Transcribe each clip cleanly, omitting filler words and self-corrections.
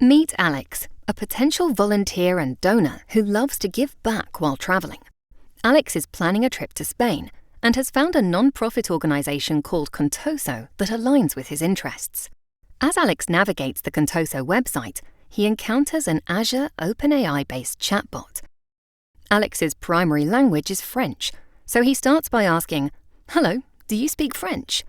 Meet Alex, a potential volunteer and donor who loves to give back while traveling. Alex is planning a trip to Spain and has found a non-profit organization called Contoso that aligns with his interests. As Alex navigates the Contoso website, he encounters an Azure OpenAI-based chatbot. Alex's primary language is French, so he starts by asking, "Hello, do you speak French?"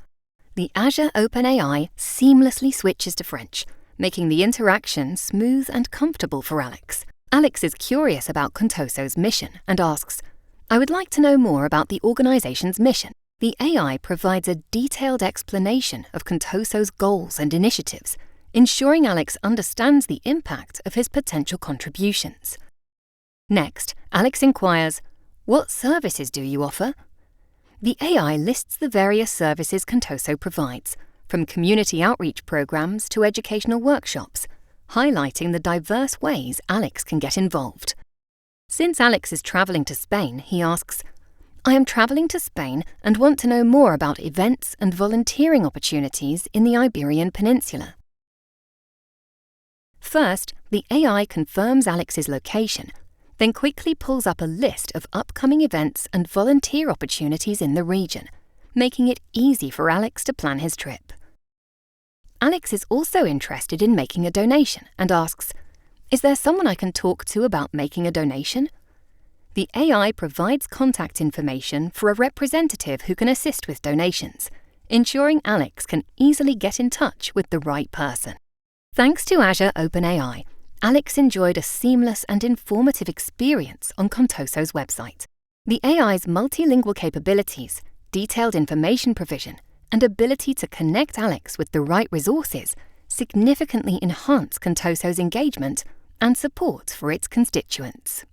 The Azure OpenAI seamlessly switches to French, making the interaction smooth and comfortable for Alex. Alex is curious about Contoso's mission and asks, "I would like to know more about the organization's mission." The AI provides a detailed explanation of Contoso's goals and initiatives, ensuring Alex understands the impact of his potential contributions. Next, Alex inquires, "What services do you offer?" The AI lists the various services Contoso provides, from community outreach programs to educational workshops, highlighting the diverse ways Alex can get involved. Since Alex is traveling to Spain, he asks, "I am traveling to Spain and want to know more about events and volunteering opportunities in the Iberian Peninsula." First, the AI confirms Alex's location, then quickly pulls up a list of upcoming events and volunteer opportunities in the region, making it easy for Alex to plan his trip. Alex is also interested in making a donation and asks, "Is there someone I can talk to about making a donation?" The AI provides contact information for a representative who can assist with donations, ensuring Alex can easily get in touch with the right person. Thanks to Azure OpenAI, Alex enjoyed a seamless and informative experience on Contoso's website. The AI's multilingual capabilities, detailed information provision, and ability to connect Alex with the right resources significantly enhance Contoso's engagement and support for its constituents.